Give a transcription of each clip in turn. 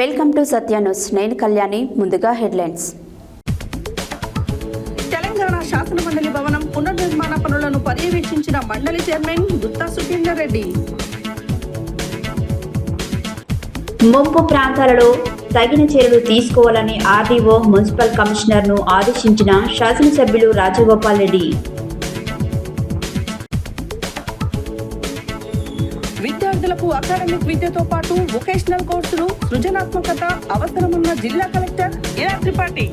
Welcome to Satya news. నేను కళ్యాణి. ముందుగా headlines. Telangana శాసనమండలి భవనం పునర్నిర్మాణ పనులను పర్యవేక్షించిన మండలి చైర్మన్ గుత్తా సుఖేందర్ రెడ్డి. ముంపు ప్రాంతాలలో తగిన చర్యలు తీసుకోవాలని ఆర్డీఓ మున్సిపల్ కమిషనర్ను ఆదేశించిన శాసనసభ్యులు రాజగోపాల్ రెడ్డి. విద్యార్థులకు అకాడమిక్ విద్యతో పాటు వొకేషనల్ కోర్సులు, సృజనాత్మకత అవసరమన్న జిల్లా కలెక్టర్ ఇలా త్రిపాఠి.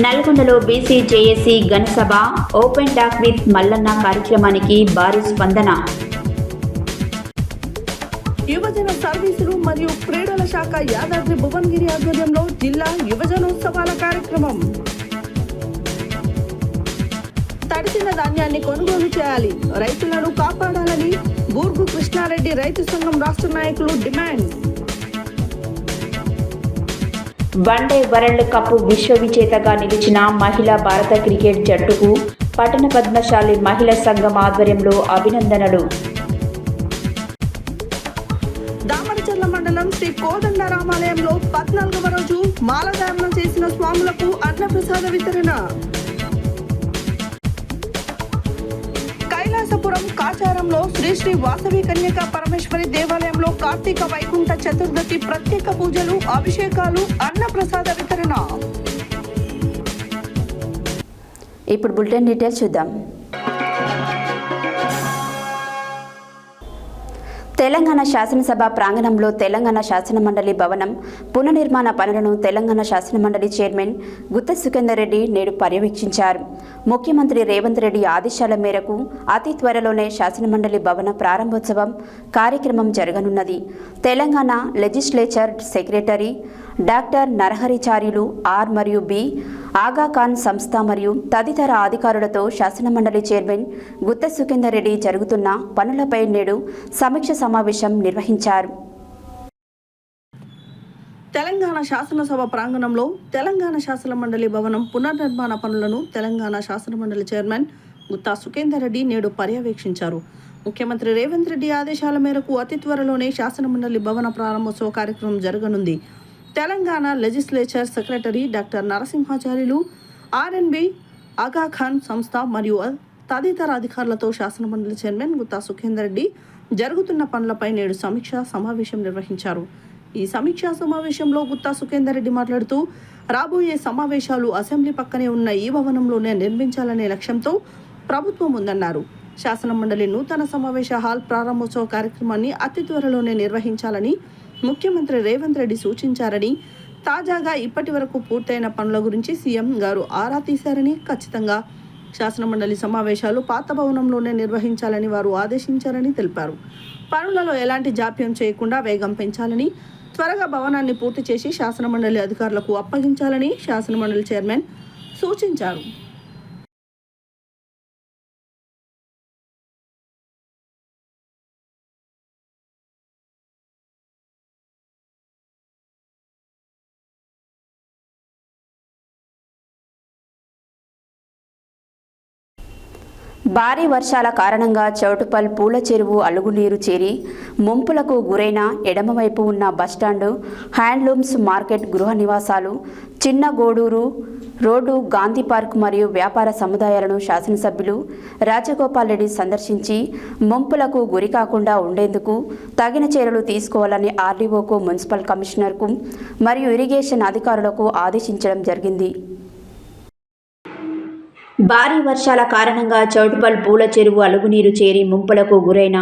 నల్గొండలో బీసీ జేఏసీ ఘనసభ ఓపెన్ టాక్ విత్ మల్లన్న కార్యక్రమానికి భారీ స్పందన. యువజన సర్వీసులు మరియు క్రీడల శాఖ యాదాద్రి భువనగిరి ఆధ్వర్యంలో జిల్లా యువజనోత్సవాల కార్యక్రమం. తడిసిన ధాన్యాన్ని కొనుగోలు చేయాలి, రైతులను కాపాడాలని బూర్గు కృష్ణారెడ్డి రైతు సంఘం రాష్ట్ర నాయకులు డిమాండ్. వన్డే వరల్డ్ కప్ విశ్వ విజేతగా నిలిచిన మహిళా భారత క్రికెట్ జట్టుకు పట్టణ పద్మశాలి మహిళా సంఘం ఆధ్వర్యంలో అభినందనలు. దామరచర్ల మండలం శ్రీ కోదండరామాలయంలో 14వ రోజు మాలధారణ చేసిన స్వాములకు అన్నప్రసాద వితరణ. కైలాసపురం కాచారంలో శ్రీ శ్రీ వాసవి కన్యకా పరమేశ్వరి దేవాలయంలో కార్తీక వైకుంఠ చతుర్దశి ప్రత్యేక పూజలు, అభిషేకాలు, అన్నప్రసాద వితరణ. ఇప్పుడు బులెటిన్ డీటెయిల్స్ చూద్దాం. తెలంగాణ శాసనసభ ప్రాంగణంలో తెలంగాణ శాసనమండలి భవనం పునర్నిర్మాణ పనులను తెలంగాణ శాసనమండలి చైర్మన్ గుత్తా సుఖేందర్ రెడ్డి నేడు పర్యవేక్షించారు. ముఖ్యమంత్రి రేవంత్ రెడ్డి ఆదేశాల మేరకు అతి త్వరలోనే శాసనమండలి భవన ప్రారంభోత్సవం కార్యక్రమం జరగనున్నది. Telangana legislature secretary doctor Naraharicharyulu R మరియు బి ఆగాఖాన్ సంస్థ మరియు తదితర అధికారులతో శాసనమండలి చైర్మన్ గుత్తా సుఖేందర్ రెడ్డి జరుగుతున్న పనులపై నేడు సమీక్ష సమావేశం నిర్వహించారు. తెలంగాణ శాసనసభ ప్రాంగణంలో తెలంగాణ శాసనమండలి భవనం పునర్నిర్మాణ పనులను తెలంగాణ శాసనమండలి చైర్మన్ గుత్తా సుఖేందర్ రెడ్డి నేడు పర్యవేక్షించారు. ముఖ్యమంత్రి రేవంత్ రెడ్డి ఆదేశాల మేరకు అతి త్వరలోనే శాసనమండలి భవన ప్రారంభోత్సవ కార్యక్రమం జరగనుంది. Telangana legislature secretary doctor Narasimhacharyulu, RNB Aga Khan సంస్థ మరియు తదితర అధికారులతో శాసనమండలి చైర్మన్ గుత్తా సుఖేందర్ రెడ్డి జరుగుతున్న పనులపై నేడు సమీక్షా సమావేశం నిర్వహించారు. ఈ సమీక్షా సమావేశంలో గుత్తా సుఖేందర్ రెడ్డి మాట్లాడుతూ, రాబోయే సమావేశాలు అసెంబ్లీ పక్కనే ఉన్న ఈ భవనంలోనే నిర్మించాలనే లక్ష్యంతో ప్రభుత్వం ఉందన్నారు. శాసనమండలి నూతన సమావేశ హాల్ ప్రారంభోత్సవ కార్యక్రమాన్ని అతి త్వరలోనే నిర్వహించాలని ముఖ్యమంత్రి రేవంత్ రెడ్డి సూచించారని, తాజాగా ఇప్పటి వరకు పూర్తయిన పనుల గురించి సీఎం గారు ఆరా తీశారని, ఖచ్చితంగా శాసనమండలి సమావేశాలు పాత భవనంలోనే నిర్వహించాలని వారు ఆదేశించారని తెలిపారు. పనులలో ఎలాంటి జాప్యం చేయకుండా వేగం పెంచాలని, త్వరగా భవనాన్ని పూర్తి చేసి శాసనమండలి అధికారులకు అప్పగించాలని శాసనమండలి చైర్మన్ సూచించారు. భారీ వర్షాల కారణంగా చౌటుపల్ పూల చెరువు అలుగునీరు చేరి ముంపులకు గురైన ఎడమవైపు ఉన్న బస్టాండు, హ్యాండ్లూమ్స్ మార్కెట్, గృహ నివాసాలు, చిన్న గోడూరు రోడ్డు, గాంధీ పార్క్ మరియు వ్యాపార సముదాయాలను శాసనసభ్యులు రాజగోపాల్ రెడ్డి సందర్శించి ముంపులకు గురికాకుండా ఉండేందుకు తగిన చర్యలు తీసుకోవాలని ఆర్డీఓకు, మున్సిపల్ కమిషనర్కు మరియు ఇరిగేషన్ అధికారులకు ఆదేశించడం జరిగింది. భారీ వర్షాల కారణంగా చౌటుపల్ పూల చెరువు అలుగునీరు చేరి ముంపులకు గురైన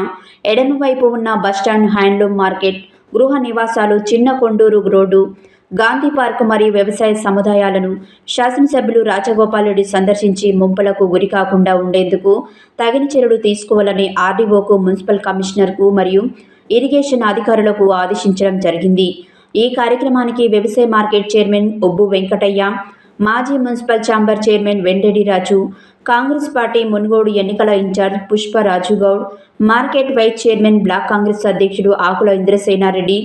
ఎడమవైపు ఉన్న బస్టాండ్, హ్యాండ్లూమ్ మార్కెట్, గృహ నివాసాలు, చిన్న కొండూరు రోడ్డు, గాంధీ పార్క్ మరియు వ్యవసాయ సముదాయాలను శాసనసభ్యులు రాజగోపాల్ రెడ్డి సందర్శించి ముంపులకు గురికాకుండా ఉండేందుకు తగిన చర్యలు తీసుకోవాలని ఆర్డీఓకు, మున్సిపల్ కమిషనర్కు మరియు ఇరిగేషన్ అధికారులకు ఆదేశించడం జరిగింది. ఈ కార్యక్రమానికి వ్యవసాయ మార్కెట్ చైర్మన్ ఒబ్బు వెంకటయ్య, మాజీ municipal chamber chairman Vendedi Raju, Congress party Munugodu ఎన్నికల in charge Pushparaju Goud, market vice chairman block Congress అధ్యక్షుడు ఆకుల ఇంద్రసేనారెడ్డి,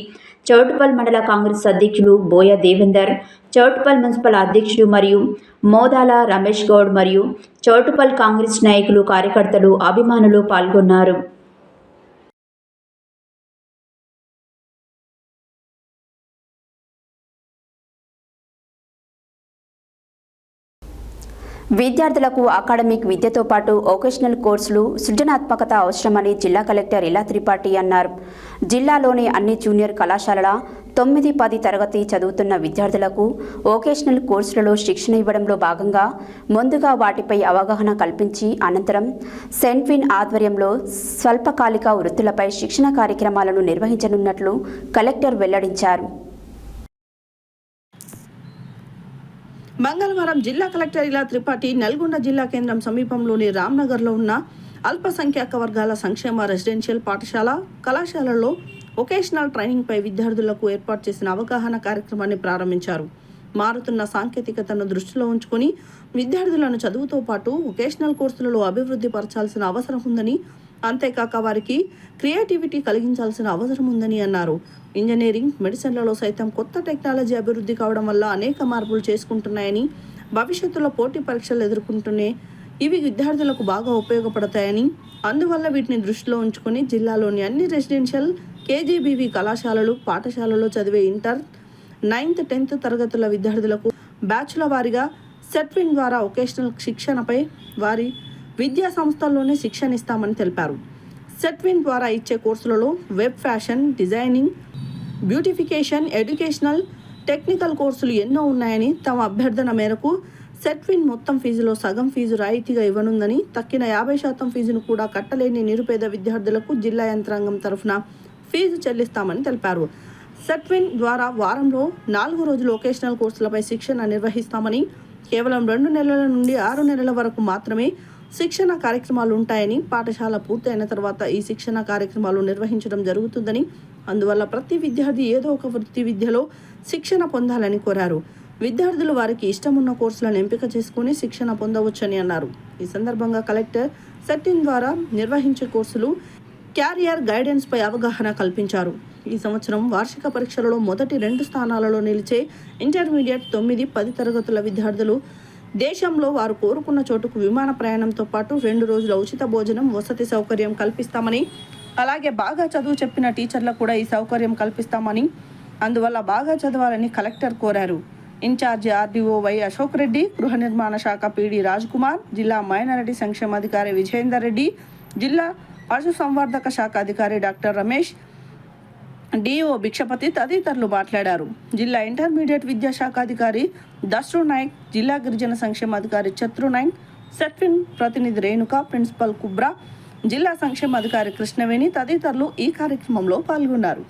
చౌటుపల్ మండల కాంగ్రెస్ అధ్యక్షులు బోయ దేవేందర్, చౌటుపల్ మున్సిపల్ అధ్యక్షుడు మరియు మోదాల రమేష్ గౌడ్ మరియు చౌటుపల్ కాంగ్రెస్ నాయకులు, కార్యకర్తలు, అభిమానులు పాల్గొన్నారు. విద్యార్థులకు అకాడమిక్ విద్యతో పాటు వొకేషనల్ కోర్సులు సృజనాత్మకత అవసరమని జిల్లా కలెక్టర్ ఇలా త్రిపాఠి అన్నారు. జిల్లాలోని అన్ని జూనియర్ కళాశాలల 9-10 తరగతి చదువుతున్న విద్యార్థులకు వొకేషనల్ కోర్సులలో శిక్షణ ఇవ్వడంలో భాగంగా ముందుగా వాటిపై అవగాహన కల్పించి అనంతరం సెంట్విన్ ఆధ్వర్యంలో స్వల్పకాలిక వృత్తులపై శిక్షణ కార్యక్రమాలను నిర్వహించనున్నట్లు కలెక్టర్ వెల్లడించారు. మంగళవారం జిల్లా కలెక్టర్ ఇలా త్రిపాఠి నల్గొండ జిల్లా కేంద్రం సమీపంలోని రామ్నగర్లో ఉన్న అల్పసంఖ్యాక వర్గాల సంక్షేమ రెసిడెన్షియల్ పాఠశాల కళాశాలలో వొకేషనల్ ట్రైనింగ్పై విద్యార్థులకు ఏర్పాటు చేసిన అవగాహన కార్యక్రమాన్ని ప్రారంభించారు. మారుతున్న సాంకేతికతను దృష్టిలో ఉంచుకొని విద్యార్థులను చదువుతో పాటు వొకేషనల్ కోర్సులలో అభివృద్ధి పరచాల్సిన అవసరం ఉందని, అంతేకాక వారికి క్రియేటివిటీ కలిగించాల్సిన అవసరం ఉందని అన్నారు. ఇంజనీరింగ్, మెడిసిన్లలో సైతం కొత్త టెక్నాలజీ అభివృద్ధి కావడం వల్ల అనేక మార్పులు చేసుకుంటున్నాయని, భవిష్యత్తులో పోటీ పరీక్షలు ఎదుర్కొంటూనే ఇవి విద్యార్థులకు బాగా ఉపయోగపడతాయని, అందువల్ల వీటిని దృష్టిలో ఉంచుకొని జిల్లాలోని అన్ని రెసిడెన్షియల్, కేజీబీవీ కళాశాలలు, పాఠశాలలో చదివే ఇంటర్, 9th, 10th తరగతుల విద్యార్థులకు బ్యాచ్ల వారీగా సెట్విన్ ద్వారా వొకేషనల్ శిక్షణపై వారి విద్యా సంస్థల్లోనే శిక్షణ ఇస్తామని తెలిపారు. సెట్విన్ ద్వారా ఇచ్చే కోర్సులలో web fashion designing, beautification, educational, technical కోర్సులు ఎన్నో ఉన్నాయని, తమ అభ్యర్థన మేరకు సెట్విన్ మొత్తం ఫీజులో సగం ఫీజు రాయితీగా ఇవ్వనుందని, తక్కిన 50% ఫీజును కూడా కట్టలేని నిరుపేద విద్యార్థులకు జిల్లా యంత్రాంగం తరఫున ఫీజు చెల్లిస్తామని తెలిపారు. సెట్విన్ ద్వారా వారంలో 4 రోజులు వొకేషనల్ కోర్సులపై శిక్షణ నిర్వహిస్తామని, కేవలం 2 నెలల నుండి 6 నెలల వరకు మాత్రమే శిక్షణ కార్యక్రమాలు ఉంటాయని, పాఠశాల పూర్తయిన తర్వాత ఈ శిక్షణ కార్యక్రమాలు నిర్వహించడం జరుగుతుందని, అందువల్ల ప్రతి విద్యార్థి ఏదో ఒక వృత్తి విద్యలో శిక్షణ పొందాలని కోరారు. విద్యార్థులు వారికి ఇష్టమున్న కోర్సులను ఎంపిక చేసుకుని శిక్షణ పొందవచ్చని అన్నారు. ఈ సందర్భంగా కలెక్టర్ సెట్విన్ ద్వారా నిర్వహించే కోర్సులు, క్యారియర్ గైడెన్స్ పై అవగాహన కల్పించారు. ఈ సంవత్సరం వార్షిక పరీక్షలలో మొదటి 2 స్థానాలలో నిలిచే ఇంటర్మీడియట్ 9, 10 తరగతుల విద్యార్థులు దేశంలో వారు కోరుకున్న చోటుకు విమాన ప్రయాణంతో పాటు 2 రోజుల ఉచిత భోజనం, వసతి సౌకర్యం కల్పిస్తామని, అలాగే బాగా చదువు చెప్పిన టీచర్లకు కూడా ఈ సౌకర్యం కల్పిస్తామని, అందువల్ల బాగా చదవాలని కలెక్టర్ కోరారు. In charge RDO Y Ashok Reddy, గృహ నిర్మాణ శాఖ పీడీ రాజ్ కుమార్, జిల్లా మైనారిటీ సంక్షేమాధికారి విజయేందర్ రెడ్డి, జిల్లా పశు సంవర్ధక శాఖ అధికారి డాక్టర్ రమేష్, డిఓ భిక్షపతి తదితరులు మాట్లాడారు. జిల్లా ఇంటర్మీడియట్ విద్యాశాఖ అధికారి దస్రు నాయక్, జిల్లా గిరిజన సంక్షేమాధికారి చత్రు నాయక్, సెట్విన్ ప్రతినిధి రేణుక, ప్రిన్సిపల్ కుబ్రా, జిల్లా సంక్షేమాధికారి కృష్ణవేణి తదితరులు ఈ కార్యక్రమంలో పాల్గొన్నారు.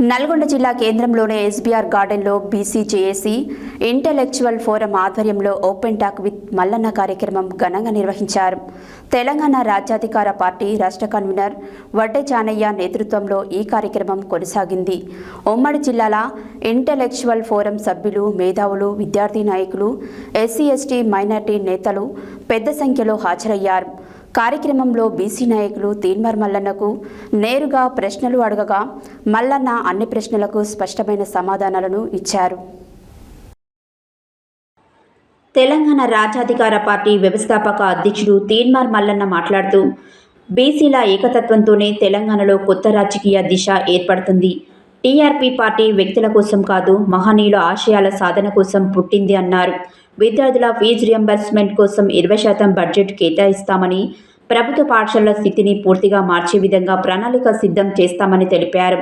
నల్గొండ జిల్లా కేంద్రంలోని ఎస్బీఆర్ గార్డెన్లో బీసీజేఏసీ ఇంటెలెక్చువల్ ఫోరం ఆధ్వర్యంలో ఓపెన్ టాక్ విత్ మల్లన్న కార్యక్రమం ఘనంగా నిర్వహించారు. తెలంగాణ రాజ్యాధికార పార్టీ రాష్ట్ర కన్వీనర్ వడ్డే చానయ్య నేతృత్వంలో ఈ కార్యక్రమం కొనసాగింది. ఉమ్మడి జిల్లాల ఇంటెలెక్చువల్ ఫోరం సభ్యులు, మేధావులు, విద్యార్థి నాయకులు, ఎస్సీ ఎస్టీ మైనార్టీ నేతలు పెద్ద సంఖ్యలో హాజరయ్యారు. కార్యక్రమంలో బీసీ నాయకులు తీన్మార్ మల్లన్నకు నేరుగా ప్రశ్నలు అడగగా మల్లన్న అన్ని ప్రశ్నలకు స్పష్టమైన సమాధానాలను ఇచ్చారు. తెలంగాణ రాజ్యాధికార పార్టీ వ్యవస్థాపక అధ్యక్షుడు తీన్మార్ మల్లన్న మాట్లాడుతూ, బీసీల ఏకతత్వంతోనే తెలంగాణలో కొత్త రాజకీయ దిశ ఏర్పడుతుంది. టీఆర్పీ పార్టీ వ్యక్తుల కోసం కాదు, మహనీయుల ఆశయాల సాధన కోసం పుట్టింది అన్నారు. విద్యార్థుల ఫీజు రియంబర్స్మెంట్ కోసం 20% బడ్జెట్ కేటాయిస్తామని, ప్రభుత్వ పాఠశాలల స్థితిని పూర్తిగా మార్చే విధంగా ప్రణాళిక సిద్ధం చేస్తామని తెలిపారు.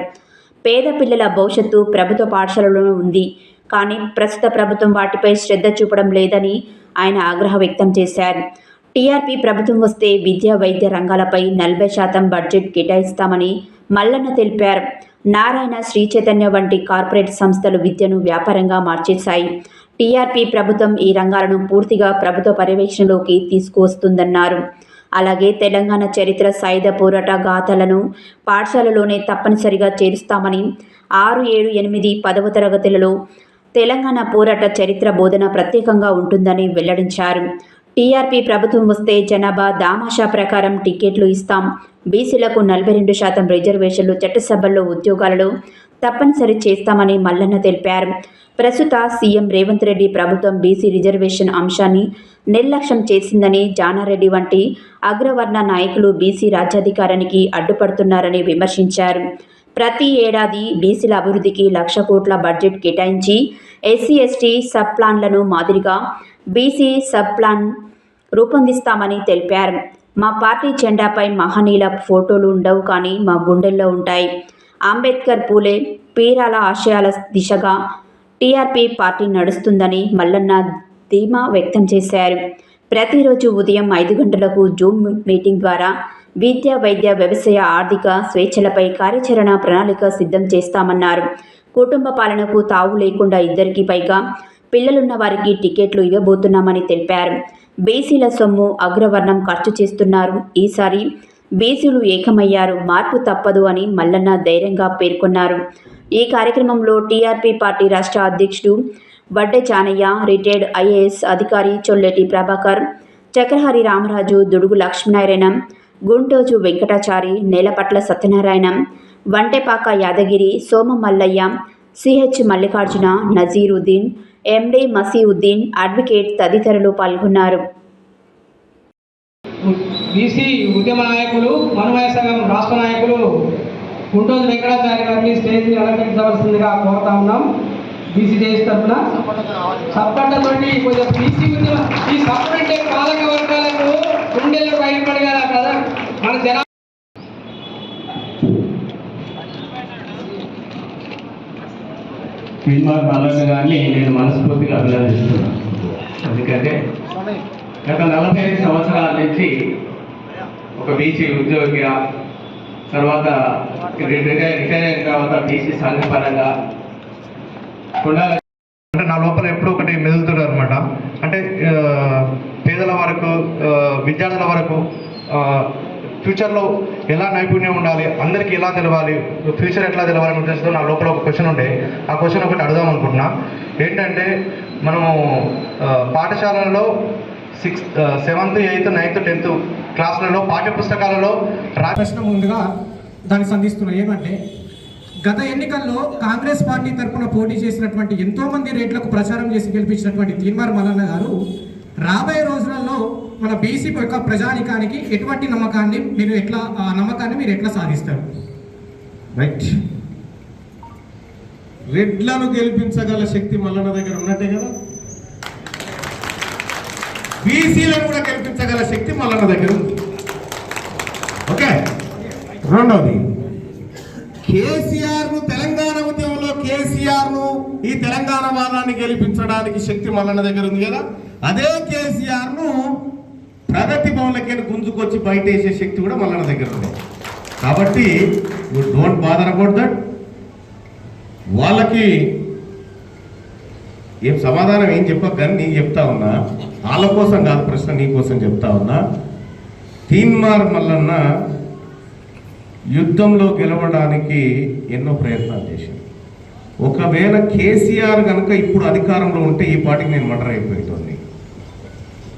పేద పిల్లల భవిష్యత్తు ప్రభుత్వ పాఠశాలలోనూ ఉంది, కానీ ప్రస్తుత ప్రభుత్వం వాటిపై శ్రద్ధ చూపడం లేదని ఆయన ఆగ్రహం వ్యక్తం చేశారు. టీఆర్పీ ప్రభుత్వం వస్తే విద్యా, వైద్య రంగాలపై 40% బడ్జెట్ కేటాయిస్తామని మల్లన్న తెలిపారు. నారాయణ, శ్రీ చైతన్య వంటి కార్పొరేట్ సంస్థలు విద్యను వ్యాపారంగా మార్చేశాయి. టీఆర్పీ ప్రభుత్వం ఈ రంగాలను పూర్తిగా ప్రభుత్వ పర్యవేక్షణలోకి తీసుకువస్తుందన్నారు. అలాగే తెలంగాణ చరిత్ర, సాయుధ పోరాట గాథలను పాఠశాలలోనే తప్పనిసరిగా చేరుస్తామని, 6, 7, 8, 10వ తరగతులలో తెలంగాణ పోరాట చరిత్ర బోధన ప్రత్యేకంగా ఉంటుందని వెల్లడించారు. టీఆర్పీ ప్రభుత్వం వస్తే జనాభా దామాషా ప్రకారం టికెట్లు ఇస్తాం, బీసీలకు 42% రిజర్వేషన్లు, చట్టసభల్లో ఉద్యోగాలలో తప్పనిసరి చేస్తామని మల్లన్న తెలిపారు. ప్రస్తుత సీఎం రేవంత్ రెడ్డి ప్రభుత్వం బీసీ రిజర్వేషన్ అంశాన్ని నిర్లక్ష్యం చేసిందని, జానారెడ్డి వంటి అగ్రవర్ణ నాయకులు బీసీ రాజ్యాధికారానికి అడ్డుపడుతున్నారని విమర్శించారు. ప్రతి ఏడాది బీసీల అభివృద్ధికి 1,00,000 కోట్ల బడ్జెట్ కేటాయించి ఎస్సీ ఎస్టీ సబ్ ప్లాన్లను మాదిరిగా బీసీ సబ్ ప్లాన్ రూపొందిస్తామని తెలిపారు. మా పార్టీ జెండాపై మహనీయుల ఫోటోలు ఉండవు, కానీ మా గుండెల్లో ఉంటాయి. అంబేద్కర్, పూలే, పీరాల ఆశయాల దిశగా టీఆర్పీ పార్టీ నడుస్తుందని మల్లన్న ధీమా వ్యక్తం చేశారు. ప్రతిరోజు ఉదయం 5 గంటలకు జూమ్ మీటింగ్ ద్వారా విద్య, వైద్య, వ్యవసాయ, ఆర్థిక స్వేచ్ఛలపై కార్యాచరణ ప్రణాళిక సిద్ధం చేస్తామన్నారు. కుటుంబ పాలనకు తావు లేకుండా 2కి పైగా పిల్లలున్న వారికి టికెట్లు ఇవ్వబోతున్నామని తెలిపారు. బీసీల సొమ్ము అగ్రవర్ణం ఖర్చు చేస్తున్నారు. ఈసారి బీసీలు ఏకమయ్యారు, మార్పు తప్పదు అని మల్లన్న ధైర్యంగా పేర్కొన్నారు. ఈ కార్యక్రమంలో టీఆర్పీ పార్టీ రాష్ట్ర అధ్యక్షుడు వడ్డే చానయ్య, రిటైర్డ్ ఐఏఎస్ అధికారి చొల్లెటి ప్రభాకర్, చక్రహరి రామరాజు, దుడుగు లక్ష్మీనారాయణ, గుంటోజు వెంకటాచారి, నేలపట్ల సత్యనారాయణ, వంటెపాక యాదగిరి, సోమ మల్లయ్య, సిహెచ్ మల్లికార్జున, నజీరుద్దీన్, ఎండి మసీవుద్దీన్, అడ్వకేట్ తదితరులు పాల్గొన్నారు. బీసీ ఉద్యమ నాయకులు, మనమయ సంఘం రాష్ట్ర నాయకులు గుంటూరు వెంకటాచార్య గారిని స్టేజ్ అలంకరించవలసిందిగా కోరుతా ఉన్నాం. బీసీ జేఎస్ తరఫున సప్పట్లతోటి కొంచెం బీసీ ఉద్యమ ఈ సపరేట్ పాలక వర్గాలకు గుండెల్లో బయటపడగల కదా మన జనా తీన్మార్ మల్లన్న గారిని నేను మనస్ఫూర్తిగా అభినందిస్తున్నాను. ఎందుకంటే గత 45 సంవత్సరాల నుంచి ఒక బీసీ ఉద్యోగిగా, తర్వాత రిటైర్ అయిన తర్వాత బీసీ సంఘపరంగా అంటే నా లోపల ఎప్పుడు ఒకటి మెదులుతున్నారు అనమాట. అంటే పేదల వరకు, విద్యార్థుల వరకు ఫ్యూచర్లో ఎలా నైపుణ్యం ఉండాలి, అందరికీ ఎలా తెలవాలి, ఫ్యూచర్ ఎట్లా తెలవాలని ఉద్దేశంతో నా లోపల ఒక క్వశ్చన్ ఉండే. ఆ క్వశ్చన్ ఒకటి అడుగుదాం అనుకుంటున్నా. ఏంటంటే మనము పాఠశాలల్లో 6th, 7th, 8th, 9th, 10th క్లాసులలో పాఠ్యపుస్తకాలలో ప్రశ్న ముందుగా దాన్ని సంధిస్తున్నాయి. ఏమంటే గత ఎన్నికల్లో కాంగ్రెస్ పార్టీ తరఫున పోటీ చేసినటువంటి ఎంతోమంది రేట్లకు ప్రచారం చేసి గెలిపించినటువంటి తీన్మార్ మల్లన్న గారు రాబోయే రోజులలో మన బీసీ యొక్క ప్రజానికానికి ఎటువంటి నమ్మకాన్ని మీరు ఎట్లా సాధిస్తారు? రైట్, రెడ్లను గెలిపించగల శక్తి మల్లన్న దగ్గర ఉన్నట్టే కదా, బీసీలను కూడా గెలిపించగల శక్తి మల్లన్న దగ్గర ఉంది. ఓకే, రెండవది కేసీఆర్ ను, తెలంగాణ ఉద్యమంలో కేసీఆర్ ను, ఈ తెలంగాణ వాదాన్ని గెలిపించడానికి శక్తి మల్లన్న దగ్గర ఉంది కదా. అదే కేసీఆర్ ను ప్రగతి భవన్లకి గుంజుకొచ్చి బయట వేసే శక్తి కూడా మల్లన్న దగ్గర ఉంది. కాబట్టి you don't bother about that. వాళ్ళకి ఏం సమాధానం ఏం చెప్పక, కానీ నీకు చెప్తా ఉన్నా, వాళ్ళ కోసం కాదు ప్రశ్న, నీ కోసం చెప్తా ఉన్నా. తీన్మార్ మల్లన్న యుద్ధంలో గెలవడానికి ఎన్నో ప్రయత్నాలు చేశాను. ఒకవేళ కేసీఆర్ కనుక ఇప్పుడు అధికారంలో ఉంటే ఈ పార్టీకి నేను మర్డర్ అయిపోయేటోని.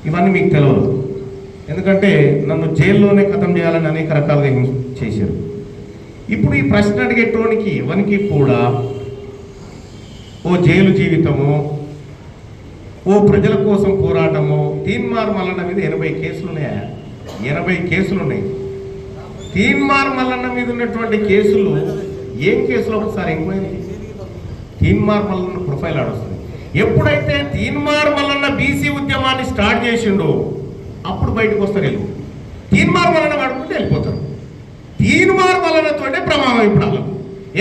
ఇవన్నీ మీకు తెలియదు, ఎందుకంటే నన్ను జైల్లోనే ఖతం చేయాలని అనేక రకాలుగా చేశారు. ఇప్పుడు ఈ ప్రశ్న అడిగేటోనికి ఎవరికి కూడా ఓ జైలు జీవితము, ఓ ప్రజల కోసం పోరాటము. తీన్మార్ మల్లన్న మీద 80 కేసులు ఉన్నాయా? 80 కేసులు ఉన్నాయి. తీన్మార్ మల్లన్న మీద ఉన్నటువంటి కేసులు ఏం కేసులు ఒకసారి ఎంక్వైరీ. తీన్మార్ మల్లన్న ప్రొఫైల్ ఆడొస్తుంది. ఎప్పుడైతే తీన్మార్ మల్లన్న బీసీ ఉద్యమాన్ని స్టార్ట్ చేసిండో అప్పుడు బయటకు వస్తారు. వీళ్ళు తీన్మార్ మల్లన్న వాడుకుంటే వెళ్ళిపోతారు. తీన్మార్ మల్లన్నతోనే ప్రమాదం ఇప్పుడు వాళ్ళకు.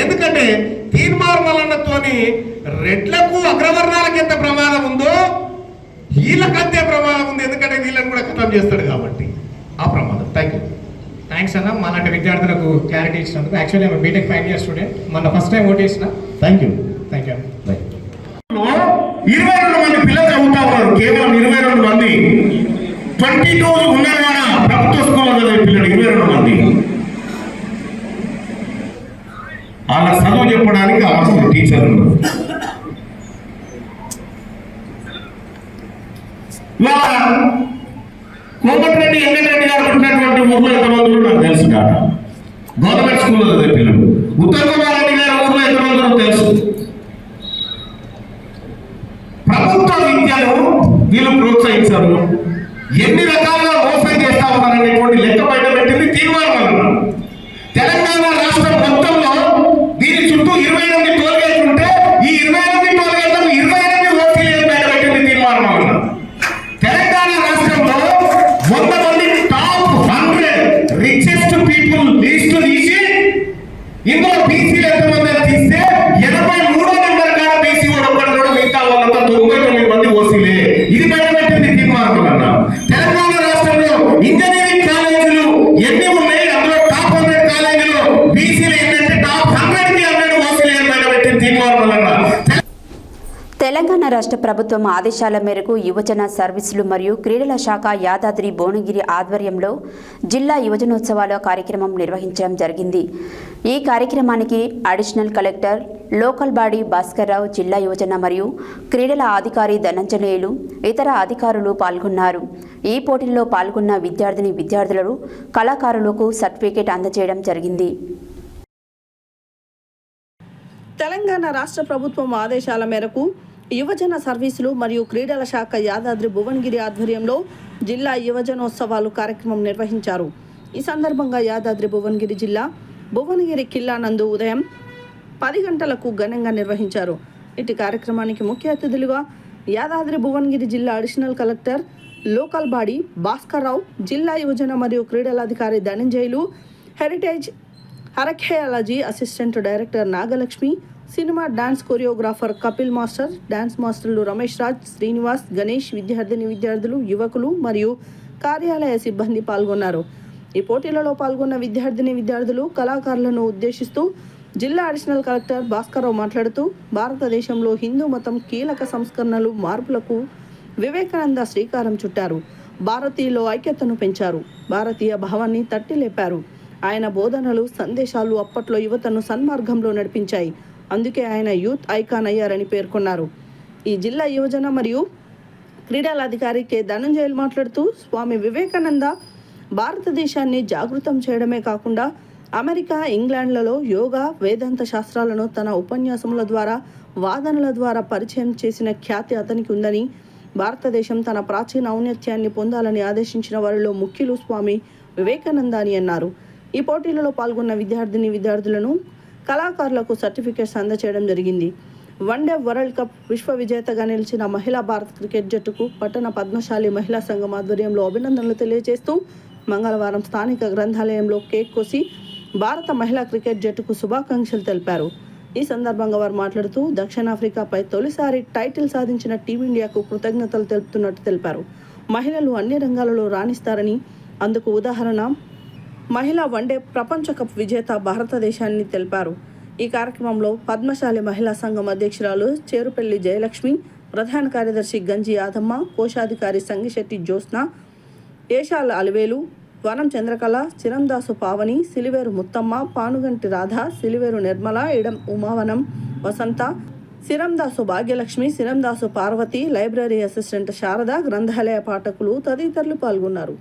ఎందుకంటే తీన్మార్ మల్లన్నతోని రెడ్లకు, అగ్రవర్ణాలకు ఎంత ప్రమాదం ఉందో వీళ్ళకి అంతే ప్రమాదం ఉంది. ఎందుకంటే వీళ్ళని కూడా ఖతం చేస్తాడు కాబట్టి ఆ ప్రమాదం. థ్యాంక్స్ అన్న, మాలాంటి విద్యార్థులకు క్లారిటీ ఇచ్చినందుకు. యాక్చువల్లీ మేము బీటెక్ 5 ఇయర్ స్టూడెంట్, మన ఫస్ట్ టైం ఓట్ చేసిన. Thank you. 22 మంది పిల్లలు చదువుతా ఉన్నారు, కేవలం 22 మంది. 22 ఉన్నారు కదా ప్రభుత్వ స్కూల్లో చదివే పిల్లలు 22 మంది. వాళ్ళ చదువు చెప్పడానికి అవసరం టీచర్లు. కోమటిరెడ్డి వెంకటరెడ్డి గారు పుట్టినటువంటి ఊర్లో ఎంతమంది నాకు తెలుసు కాక గవర్నమెంట్ స్కూల్లో చదివే పిల్లలు. ఉత్తమ్ కుమార్ రెడ్డి గారి ఊర్లో ఎంతమంది తెలుసు. ప్రభుత్వ విద్యను వీళ్ళు ప్రోత్సహించారు. ఎన్ని రకాలుగా మోసం చేస్తా ఉన్నారనేటువంటి లెక్క బయట పెట్టింది తీర్మానం. తెలంగాణ రాష్ట్రం మొత్తంలో దీని చుట్టూ 28 టోల్గేట్లు ఉంటే ఈ 28 టోల్గేట్లకు 28 ఓసీలు బయట పెట్టింది తీర్మానం వల్ల. తెలంగాణ రాష్ట్రంలో 100 మంది టాప్ 100 రిచెస్ట్ పీపుల్ లిస్టు తీసి ఇందులో బీసీలు ఎంతమంది తీస్తే 83వ నెంబర్ కాడ బీసీ కూడా మిగతా వాళ్ళంతా 99 మంది ఓసీలే. ఇది బయట పెట్టింది తీర్మానం వల్ల. తెలంగాణ రాష్ట్రంలో ఇంజనీరింగ్ కాలేజీలు ఎన్ని ఉన్నాయి, అందులో టాప్ 100 కాలేజీలు బీసీలు ఏంటంటే టాప్ 100కి 100 ఓసీలు బయట పెట్టింది తీర్మానం వల్ల. తెలంగాణ రాష్ట్ర ప్రభుత్వం ఆదేశాల మేరకు యువజన సర్వీసులు మరియు క్రీడల శాఖ యాదాద్రి భువనగిరి ఆధ్వర్యంలో జిల్లా యువజనోత్సవాల కార్యక్రమం నిర్వహించడం జరిగింది. ఈ కార్యక్రమానికి additional collector local body Bhaskarrao, జిల్లా యువజన మరియు క్రీడల అధికారి ధనంజనేయులు, ఇతర అధికారులు పాల్గొన్నారు. ఈ పోటీల్లో పాల్గొన్న విద్యార్థులకు కళాకారులకు సర్టిఫికేట్ అందజేయడం జరిగింది. తెలంగాణ రాష్ట్ర ప్రభుత్వం ఆదేశాల మేరకు యువజన సర్వీసులు మరియు క్రీడల శాఖ యాదాద్రి భువనగిరి ఆధ్వర్యంలో జిల్లా యువజనోత్సవాలు కార్యక్రమం నిర్వహించారు. ఈ సందర్భంగా యాదాద్రి భువనగిరి జిల్లా భువనగిరి కిల్లా నందు ఉదయం 10 గంటలకు ఘనంగా నిర్వహించారు. ఇటు కార్యక్రమానికి ముఖ్య అతిథులుగా యాదాద్రి భువనగిరి జిల్లా additional collector local body Bhaskarrao, జిల్లా యువజన మరియు క్రీడల అధికారి Dhananjayulu, heritage archaeology assistant director Nagalakshmi, cinema dance choreographer Kapil master, dance మాస్టర్లు రమేష్ రాజ్, శ్రీనివాస్, గణేష్, విద్యార్థులు, యువకులు మరియు కార్యాలయ సిబ్బంది పాల్గొన్నారు. ఈ పోటీలలో పాల్గొన్న విద్యార్థులు, కళాకారులను ఉద్దేశిస్తూ జిల్లా అడిషనల్ కలెక్టర్ భాస్కర్రావు మాట్లాడుతూ, భారతదేశంలో హిందూ మతం కీలక సంస్కరణలు, మార్పులకు వివేకానంద శ్రీకారం చుట్టారు. భారతీయుల ఐక్యతను పెంచారు. భారతీయ భావాన్ని తట్టి లేపారు. ఆయన బోధనలు, సందేశాలు అప్పట్లో యువతను సన్మార్గంలో నడిపించాయి. అందుకే ఆయన యూత్ ఐకాన్ అయ్యారని పేర్కొన్నారు. ఈ జిల్లా యువజన మరియు క్రీడల అధికారి కె ధనంజయులు మాట్లాడుతూ, స్వామి వివేకానంద భారతదేశాన్ని జాగృతం చేయడమే కాకుండా అమెరికా, ఇంగ్లాండ్లలో యోగా, వేదాంత శాస్త్రాలను తన ఉపన్యాసముల ద్వారా, వాదనల ద్వారా పరిచయం చేసిన ఖ్యాతి అతనికి ఉందని, భారతదేశం తన ప్రాచీన ఔన్నత్యాన్ని పొందాలని ఆదేశించిన వారిలో ముఖ్యులు స్వామి వివేకానంద అని అన్నారు. ఈ పోటీలలో పాల్గొన్న విద్యార్థులను, కళాకారులకు సర్టిఫికేట్స్ అందజేయడం జరిగింది. వన్డే వరల్డ్ కప్ విశ్వ విజేతగా నిలిచిన మహిళా భారత క్రికెట్ జట్టుకు పట్టణ పద్మశాలి మహిళా సంఘం ఆధ్వర్యంలో అభినందనలు తెలియజేస్తూ మంగళవారం స్థానిక గ్రంథాలయంలో కేక్ కోసి భారత మహిళా క్రికెట్ జట్టుకు శుభాకాంక్షలు తెలిపారు. ఈ సందర్భంగా వారు మాట్లాడుతూ, దక్షిణాఫ్రికాపై తొలిసారి టైటిల్ సాధించిన టీమిండియాకు కృతజ్ఞతలు తెలుపుతున్నట్టు తెలిపారు. మహిళలు అన్ని రంగాలలో రాణిస్తారని, అందుకు ఉదాహరణ మహిళా వన్డే ప్రపంచ కప్ విజేత భారతదేశాన్ని తెలిపారు. ఈ కార్యక్రమంలో పద్మశాలి మహిళా సంఘం అధ్యక్షురాలు చేరుపల్లి జయలక్ష్మి, ప్రధాన కార్యదర్శి గంజి యాదమ్మ, కోశాధికారి సంగిశెట్టి జ్యోత్స్న, ఏషాల అలివేలు, వనం చంద్రకళ, చిరందాసు పావని, సిలివేరు ముత్తమ్మ, పానుగంటి రాధ, సిలివేరు నిర్మల, ఇడం ఉమావనం వసంత, సిరందాసు భాగ్యలక్ష్మి, సిరందాసు పార్వతి, లైబ్రరీ అసిస్టెంట్ శారద, గ్రంథాలయ పాఠకులు తదితరులు పాల్గొన్నారు.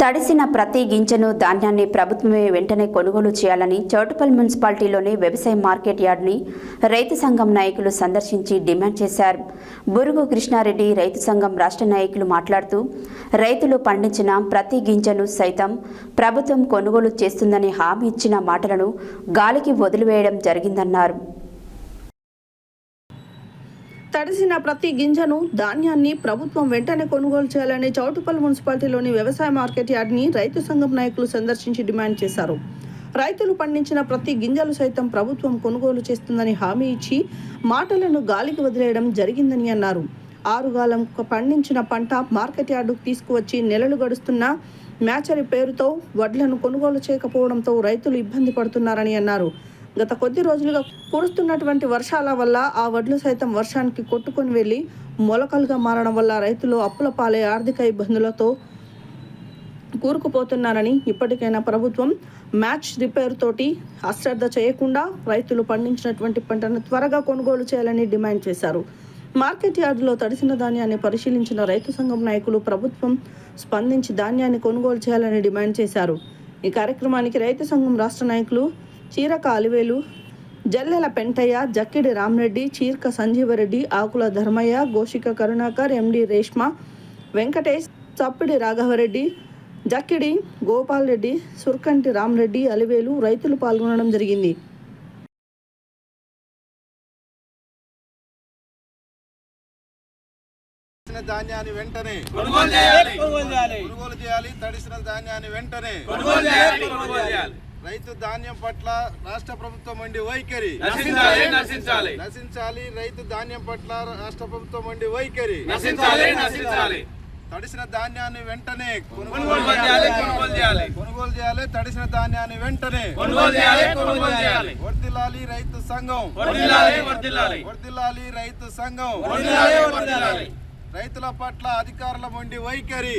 తడిసిన ప్రతి గింజను ధాన్యాన్ని ప్రభుత్వమే వెంటనే కొనుగోలు చేయాలని చౌటుప్పల్ మున్సిపాలిటీలోని వ్యవసాయ మార్కెట్ యార్డ్ని రైతు సంఘం నాయకులు సందర్శించి డిమాండ్ చేశారు. బురుగు కృష్ణారెడ్డి రైతు సంఘం రాష్ట్ర నాయకులు మాట్లాడుతూ రైతులు పండించిన ప్రతి గింజను సైతం ప్రభుత్వం కొనుగోలు చేస్తుందని హామీ ఇచ్చిన మాటలను గాలికి వదిలివేయడం జరిగిందన్నారు. తడిసిన ప్రతి గింజను ధాన్యాన్ని ప్రభుత్వం వెంటనే కొనుగోలు చేయాలని చౌటుప్పల్ మున్సిపాలిటీలోని వ్యవసాయ మార్కెట్ యార్డ్ని రైతు సంఘం నాయకులు సందర్శించి డిమాండ్ చేశారు. రైతులు పండించిన ప్రతి గింజలు సైతం ప్రభుత్వం కొనుగోలు చేస్తుందని హామీ ఇచ్చి మాటలను గాలికి వదిలేయడం జరిగిందని అన్నారు. ఆరుగాలం పండించిన పంట మార్కెట్ యార్డుకు తీసుకువచ్చి నెలలు గడుస్తున్నా మ్యాచరీ పేరుతో వడ్లను కొనుగోలు చేయకపోవడంతో రైతులు ఇబ్బంది పడుతున్నారని అన్నారు. గత కొద్ది రోజులుగా కురుస్తున్నటువంటి వర్షాల వల్ల ఆ వడ్లు సైతం వర్షానికి కొట్టుకొని వెళ్లి మొలకలుగా మారడం వల్ల రైతులు అప్పుల పాలే ఆర్థిక ఇబ్బందులతో కూరుకుపోతున్నారని, ఇప్పటికైనా ప్రభుత్వం మ్యాచ్ రిపేర్ తోటి అశ్రద్ధ చేయకుండా రైతులు పండించినటువంటి పంటను త్వరగా కొనుగోలు చేయాలని డిమాండ్ చేశారు. మార్కెట్ యార్డులో తడిసిన ధాన్యాన్ని పరిశీలించిన రైతు సంఘం నాయకులు ప్రభుత్వం స్పందించి ధాన్యాన్ని కొనుగోలు చేయాలని డిమాండ్ చేశారు. ఈ కార్యక్రమానికి రైతు సంఘం రాష్ట్ర నాయకులు చీరక అలివేలు, జల్లెల పెంటయ్య, జక్కిడి రామరెడ్డి, చీర్క సంజీవరెడ్డి, ఆకుల ధర్మయ్య, గోషిక కరుణాకర్, ఎండి రేష్మ, వెంకటేష్, చప్పిడి రాఘవరెడ్డి, జక్కిడి గోపాల్ రెడ్డి, సుర్కంటి రామరెడ్డి, అలివేలు రైతులు పాల్గొనడం జరిగింది. ధాన్యాన్ని వెంటనే కొనుగోలు చేయాలి. తడిసిన ధాన్యాన్ని వెంటనే కొనుగోలు చేయాలి. రైతు ధాన్యం పట్ల రాష్ట్ర ప్రభుత్వం ఉండి వైఖరి నశించాలి. రైతు ధాన్యం పట్ల రాష్ట్ర ప్రభుత్వం ఉండి వైఖరి నశించాలి. తడిసిన ధాన్యాన్ని వెంటనే కొనుగోలు చేయాలి. తడిసిన ధాన్యాన్ని వెంటనే వర్ధిల్లాలి రైతు సంఘం. వర్ధిల్లాలి రైతు సంఘం. రైతుల పట్ల అధికారుల మొండి వైఖరి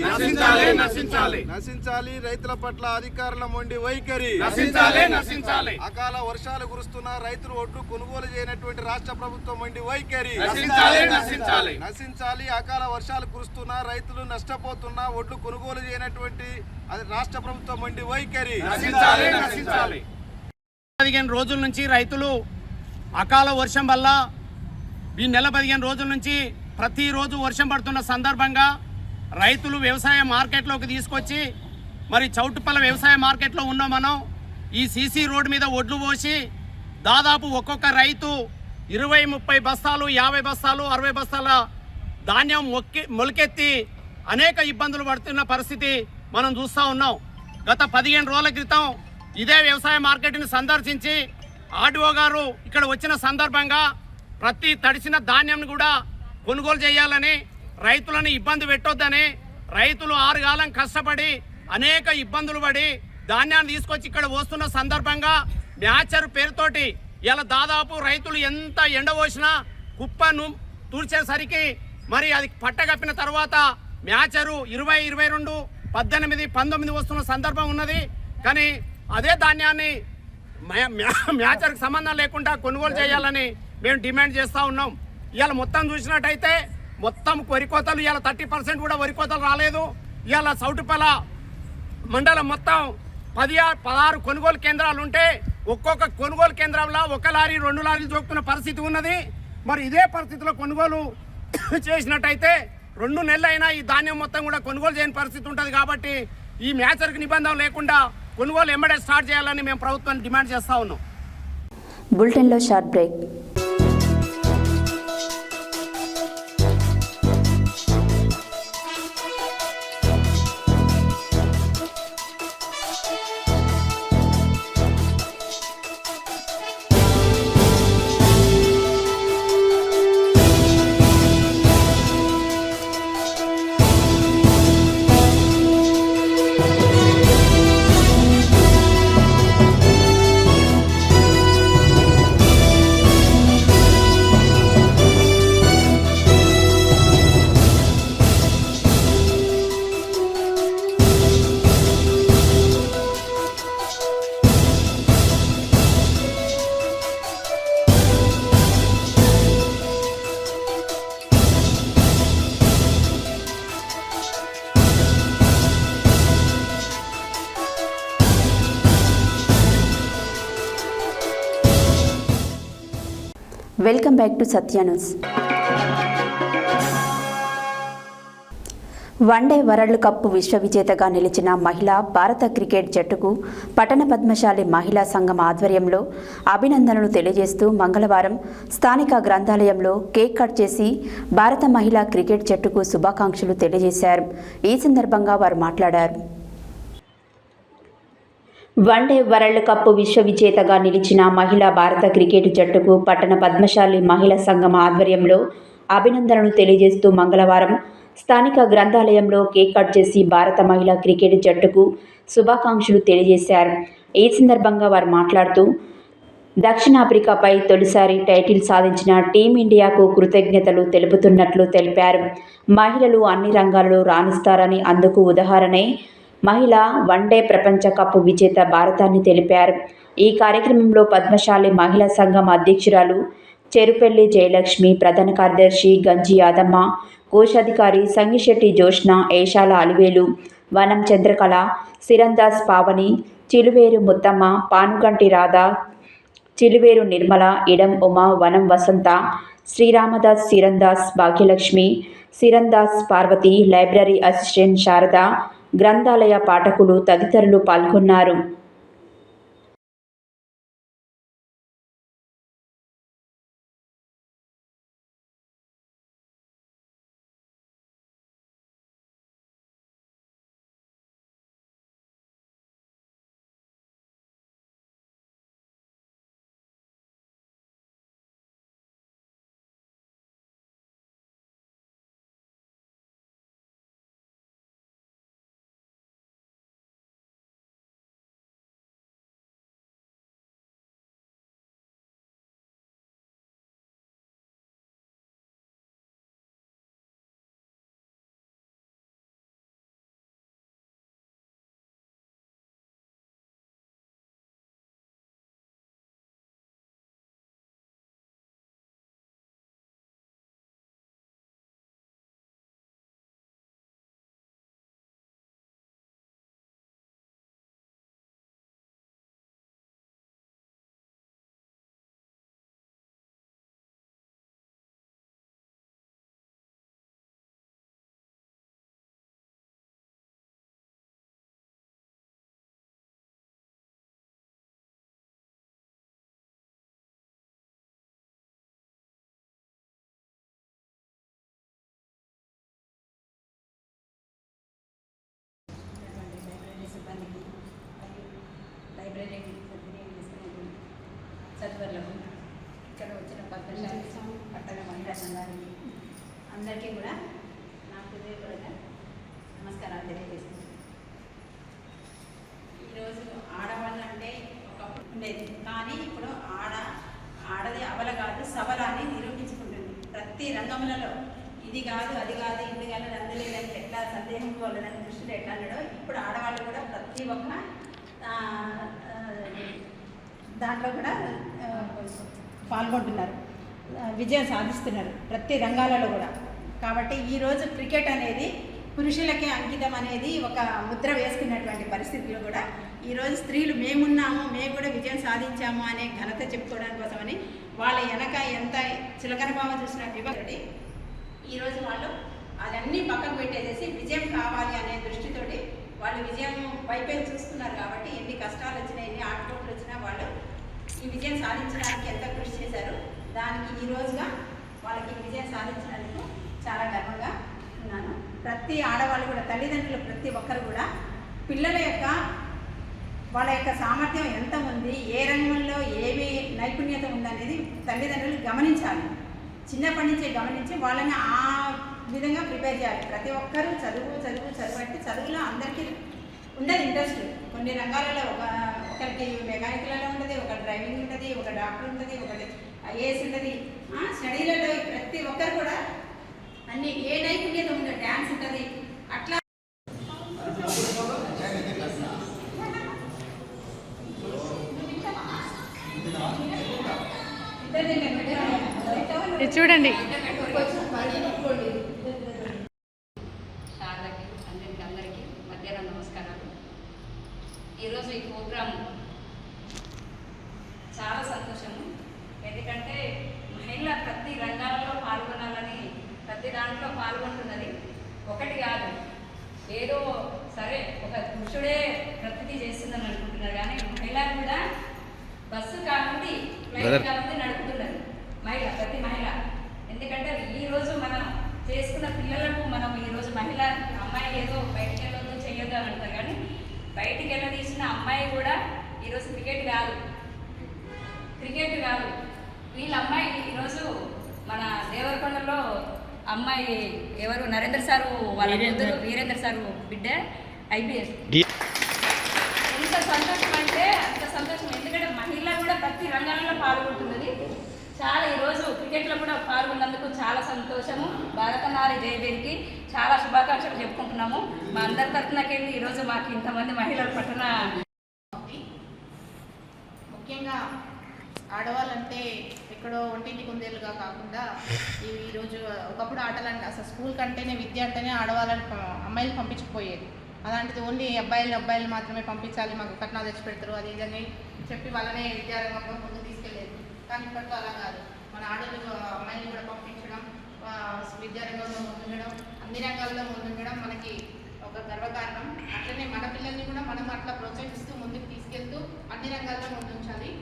నశించాలి. రైతుల పట్ల అధికారుల మొండి వైఖరి నశించాలి. అకాల వర్షాలు కురుస్తున్న రైతులు ఒడ్లు కొనుగోలు చేయనటువంటి రాష్ట్ర ప్రభుత్వం మొండి వైఖరి నశించాలి. అకాల వర్షాలు కురుస్తున్న రైతులు నష్టపోతున్న ఒడ్లు కొనుగోలు చేయనటువంటి రాష్ట్ర ప్రభుత్వం మొండి వైఖరి నశించాలి. 15 రోజుల నుంచి రైతులు అకాల వర్షం వల్ల ఈ నెల 15 రోజుల నుంచి ప్రతిరోజు వర్షం పడుతున్న సందర్భంగా రైతులు వ్యవసాయ మార్కెట్లోకి తీసుకొచ్చి మరి చౌటుప్పల వ్యవసాయ మార్కెట్లో ఉన్నాం మనం. ఈ సీసీ రోడ్డు మీద ఒడ్లు పోసి దాదాపు ఒక్కొక్క రైతు 20-30 బస్తాలు, 50 బస్తాలు, 60 బస్తాల ధాన్యం మొలకెత్తి అనేక ఇబ్బందులు పడుతున్న పరిస్థితి మనం చూస్తూ ఉన్నాం. గత 15 రోజుల క్రితం ఇదే వ్యవసాయ మార్కెట్ని సందర్శించి ఆర్డీఓ గారు ఇక్కడ వచ్చిన సందర్భంగా ప్రతి తడిసిన ధాన్యం కూడా కొనుగోలు చేయాలని, రైతులను ఇబ్బంది పెట్టొద్దని, రైతులు 6 కాలం కష్టపడి అనేక ఇబ్బందులు పడి ధాన్యాన్ని తీసుకొచ్చి ఇక్కడ వస్తున్న సందర్భంగా మ్యాచర్ పేరుతోటి ఇలా దాదాపు రైతులు ఎంత ఎండపోసినా కుప్పను తూర్చేసరికి మరి అది పట్టగప్పిన తర్వాత మ్యాచరు 20, 22, 18, 19 వస్తున్న సందర్భం ఉన్నది. కానీ అదే ధాన్యాన్ని మ్యాచర్కి సంబంధం లేకుండా కొనుగోలు చేయాలని మేము డిమాండ్ చేస్తూ ఉన్నాం. ఇవాళ మొత్తం చూసినట్టయితే మొత్తం వరి కోతలు ఇవాళ 30% కూడా వరి కోతలు రాలేదు. ఇవాళ చౌటుప్పల మండలం మొత్తం 16 కొనుగోలు కేంద్రాలు ఉంటే ఒక్కొక్క కొనుగోలు కేంద్రంలో 1 లారీ 2 లారీలు చూపుతున్న పరిస్థితి ఉన్నది. మరి ఇదే పరిస్థితిలో కొనుగోలు చేసినట్టయితే 2 నెలలైనా ఈ ధాన్యం మొత్తం కూడా కొనుగోలు చేయని పరిస్థితి ఉంటుంది. కాబట్టి ఈ మ్యాచర్కి నిబంధన లేకుండా కొనుగోలు ఎమ్మడే స్టార్ట్ చేయాలని మేము ప్రభుత్వాన్ని డిమాండ్ చేస్తూ ఉన్నాం. బులెటిన్లో short break. Welcome back to Satya news. One day world cup విశ్వ విజేతగా నిలిచిన మహిళా భారత క్రికెట్ జట్టుకు పట్టణ పద్మశాలి మహిళా సంఘం ఆధ్వర్యంలో అభినందనలు తెలియజేస్తూ మంగళవారం స్థానిక గ్రంథాలయంలో కేక్ కట్ చేసి భారత మహిళా క్రికెట్ జట్టుకు శుభాకాంక్షలు తెలియజేశారు. ఈ సందర్భంగా వారు మాట్లాడారు. వన్డే వరల్డ్ కప్ విశ్వ విజేతగా నిలిచిన మహిళా భారత క్రికెట్ జట్టుకు పట్టణ పద్మశాలి మహిళా సంఘం ఆధ్వర్యంలో అభినందనలు తెలియజేస్తూ మంగళవారం స్థానిక గ్రంథాలయంలో కేక్ కట్ చేసి భారత మహిళా క్రికెట్ జట్టుకు శుభాకాంక్షలు తెలియజేశారు. ఈ సందర్భంగా వారు మాట్లాడుతూ దక్షిణాఫ్రికాపై తొలిసారి టైటిల్ సాధించిన టీమిండియాకు కృతజ్ఞతలు తెలుపుతున్నట్లు తెలిపారు. మహిళలు అన్ని రంగాలలో రాణిస్తారని అందుకు ఉదాహరణే మహిళా వన్డే ప్రపంచ కప్ విజేత భారతాన్ని తెలిపారు. ఈ కార్యక్రమంలో పద్మశాలి మహిళా సంఘం అధ్యక్షురాలు చెరుపెల్లి జయలక్ష్మి, ప్రధాన కార్యదర్శి గంజి యాదమ్మ, కోశాధికారి సంగిశెట్టి జోష్న, ఏషాల అలివేలు, వనం చంద్రకళ, సిరందాస్ పావని, చిలువేరు ముత్తమ్మ, పానుగంటి రాధ, చిలువేరు నిర్మల, ఇడం ఉమ, వనం వసంత, శ్రీరామదాస్, సిరందాస్ భాగ్యలక్ష్మి, సిరందాస్ పార్వతి, లైబ్రరీ అసిస్టెంట్ శారద, గ్రంథాలయ పాఠకులు తదితరులు పాల్గొన్నారు. లైబ్రరీ చదువులకు ఇక్కడ వచ్చిన పద్మశాలి పట్టణ మహిళా సంఘానికి అందరికీ కూడా నా హృదయపూర్వక నమస్కారాలు తెలియజేస్తున్నాను. ఈరోజు ఆడవాళ్ళు అంటే ఒకప్పుడు ఉండేది, కానీ ఇప్పుడు ఆడది అవల కాదు సబల అని నిరూపించుకుంటుంది. ప్రతి రంగములలో ఇది కాదు అది కాదు ఇంటి కాదు అందులేదని ఎట్లా సందేహం వాళ్ళని దృష్టిలో ఎట్లా అన్నాడో ఇప్పుడు ఆడవాళ్ళు కూడా ప్రతి ఒక్క దాంట్లో కూడా పాల్గొంటున్నారు, విజయం సాధిస్తున్నారు ప్రతి రంగాలలో కూడా. కాబట్టి ఈరోజు క్రికెట్ అనేది పురుషులకే అంకితం అనేది ఒక ముద్ర వేసుకున్నటువంటి పరిస్థితుల్లో కూడా ఈరోజు స్త్రీలు మేమున్నాము, మేము కూడా విజయం సాధించాము అనే ఘనత చెప్పుకోవడానికి కోసమని వాళ్ళ వెనక ఎంత చిలకన భావం చూసిన విభక్తి ఈరోజు వాళ్ళు అదన్నీ పక్కకు పెట్టేసేసి విజయం కావాలి అనే దృష్టితోటి వాళ్ళు విజయం వైపే చూస్తున్నారు. కాబట్టి ఎన్ని కష్టాలు వచ్చినా ఎన్ని ఆటపోట్లు వచ్చినా వాళ్ళు ఈ విజయం సాధించడానికి ఎంత కృషి చేశారు, దానికి ఈ రోజుగా వాళ్ళకి విజయం సాధించడానికి చాలా గర్వంగా ఉన్నాను. ప్రతి ఆడవాళ్ళు కూడా తల్లిదండ్రులు ప్రతి ఒక్కరు కూడా పిల్లల యొక్క వాళ్ళ యొక్క సామర్థ్యం ఎంత ఉంది, ఏ రంగంలో ఏమి నైపుణ్యత ఉందనేది తల్లిదండ్రులు గమనించాలి. చిన్నప్పటి నుంచే గమనించి వాళ్ళని ఆ విధంగా ప్రిపేర్ చేయాలి. ప్రతి ఒక్కరూ చదువు అంటే చదువులో అందరికీ ఉండదు ఇంట్రెస్ట్. కొన్ని రంగాలలో ఒకరికి మెకానికల్లో ఉంటుంది, ఒక డ్రైవింగ్ ఉంటుంది, ఒక డాక్టర్ ఉంటుంది, ఒకటి ఐఏఎస్ ఉంటుంది. స్టడీలలో ప్రతి ఒక్కరు కూడా అన్ని ఏ నైపుణ్యత ఉంటుంది, డ్యాన్స్ ఉంటుంది. అట్లా చూడండి. శారదకి అందరికీ మధ్యాహ్నం నమస్కారాలు. ఈరోజు ఈ ప్రోగ్రాం చాలా సంతోషము. ఎందుకంటే మహిళా ఒకటి కాదు, ఏదో సరే ఒక పురుషుడే ప్రతిదీ చేస్తుందని అనుకుంటున్నారు, కానీ మహిళ కూడా బస్సు కానుంది, ఫ్లైట్ కానుంది నడుపుతున్నారు మహిళ, ప్రతి మహిళ. ఎందుకంటే ఈరోజు మనం చేసుకున్న పిల్లలకు మనం ఈరోజు మహిళ అమ్మాయి ఏదో బయటికి వెళ్ళొద్దు చెయ్యొద్దు అని అంటారు, కానీ బయటికి వెళ్ళదీసిన అమ్మాయి కూడా ఈరోజు క్రికెట్ కాదు వీళ్ళ అమ్మాయి ఈరోజు మన దేవరకొండలో అమ్మాయి ఎవరు నరేంద్ర సారు వాళ్ళ కూతురు వీరేంద్ర సారు బిడ్డ IPS. ఎంత సంతోషం అంటే అంత సంతోషం, ఎందుకంటే మహిళ కూడా ప్రతి రంగంలో పాల్గొంటున్నది. చాలా ఈరోజు క్రికెట్లో కూడా పాల్గొన్నందుకు చాలా సంతోషము. భారతనారి జయదేవికి చాలా శుభాకాంక్షలు చెప్పుకుంటున్నాము. మా అందరి తరఫునకెళ్ళి ఈరోజు మాకు ఇంతమంది మహిళల పట్ల ముఖ్యంగా ఆడవాళ్ళంటే ఎక్కడో ఒంటింటి కుందేలుగా కాకుండా ఈరోజు ఒకప్పుడు ఆటలంటే అసలు స్కూల్ కంటేనే విద్య అంటేనే ఆడవాళ్ళని అమ్మాయిలు పంపించకపోయేది. అలాంటిది ఓన్లీ అబ్బాయిలు మాత్రమే పంపించాలి, మాకు కట్నాలు తెచ్చి పెడతారు అది ఇదని చెప్పి వాళ్ళనే విద్యారంగంలో ముందుకు తీసుకెళ్ళేది. కానీ ఇప్పట్లో అలా కాదు, మన ఆడవాళ్ళు అమ్మాయిని కూడా పంపించడం, విద్యారంగంలో ముందుండడం, అన్ని రంగాల్లో ముందుండడం మనకి ఒక గర్వకారణం. అట్లనే మన పిల్లల్ని కూడా మనం అట్లా ప్రోత్సహిస్తూ ముందుకు తీసుకెళ్తూ అన్ని రంగాల్లో ముందుంచాలి.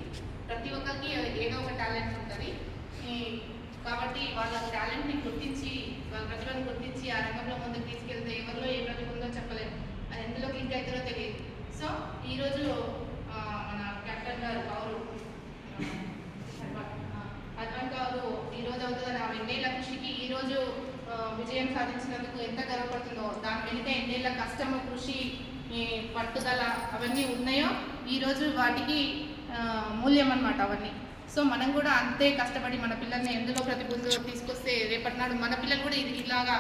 ప్రతి ఒక్కరికి ఏదో ఒక టాలెంట్ ఉంటుంది, కాబట్టి వాళ్ళ టాలెంట్ని గుర్తించి వాళ్ళ ప్రతిభను గుర్తించి ఆ రంగంలో ముందుకు తీసుకెళ్తే ఎవరిలో ఏ ప్రతిభ ఉందో చెప్పలేము, అది ఎందులో క్లిక్ అవుతారో తెలియదు. సో ఈరోజు మన కెప్టెన్ గారు అద్వాన్ గారు ఈరోజు అవుతుందని ఆ 2 కృషికి ఈరోజు విజయం సాధించినందుకు ఎంత గర్వపడుతుందో, దాని వెనుక 2 కష్టము, కృషి, పట్టుదల అవన్నీ ఉన్నాయో ఈరోజు వాటికి మూల్యం అన్నమాట అవన్నీ. సో మనం కూడా అంతే కష్టపడి మన పిల్లల్ని ఎందులో ప్రతిభ తీసుకొస్తే రేపటి నాడు మన పిల్లలు కూడా ఇలాగా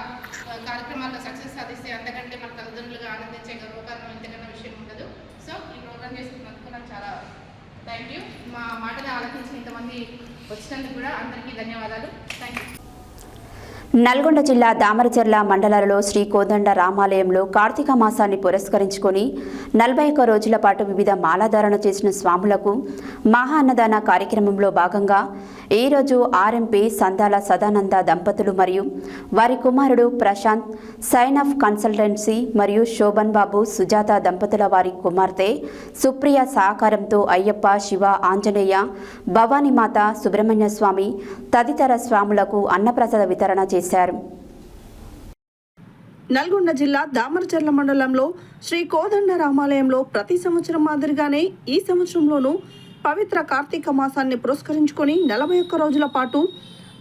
కార్యక్రమాల్లో సక్సెస్ సాధిస్తే అంతకంటే మన తల్లిదండ్రులుగా ఆనందించే గర్వకారణం ఎంతకన్నా విషయం ఉండదు. సో ఈ ప్రోగ్రామ్ చేసుకున్నందుకు నాకు చాలా థ్యాంక్ యూ. మా మాటను ఆలోచించిన ఇంతమంది వచ్చినందుకు కూడా అందరికీ ధన్యవాదాలు. Thank you. నల్గొండ జిల్లా దామరచర్ల మండలాలలో శ్రీ కోదండ రామాలయంలో కార్తీక మాసాన్ని పురస్కరించుకొని 41 రోజుల పాటు వివిధ మాలాధారణ చేసిన స్వాములకు మహా అన్నదాన కార్యక్రమంలో భాగంగా ఈరోజు ఆర్ఎంపీ సందాల సదానంద దంపతులు మరియు వారి కుమారుడు ప్రశాంత్ సైన్ ఆఫ్ కన్సల్టెన్సీ మరియు శోభన్ బాబు సుజాత దంపతుల వారి కుమార్తె సుప్రియ సహకారంతో అయ్యప్ప, శివ, ఆంజనేయ, భవానీమాత, సుబ్రహ్మణ్య స్వామి తదితర స్వాములకు అన్నప్రసాద వితరణ చేశారు. నల్గొండ జిల్లా దామరచర్ల మండలంలో శ్రీ కోదండ రామాలయంలో ప్రతి సంవత్సరం మాదిరిగానే ఈ సంవత్సరంలోనూ పవిత్ర కార్తీక మాసాన్ని పురస్కరించుకొని 41 రోజుల పాటు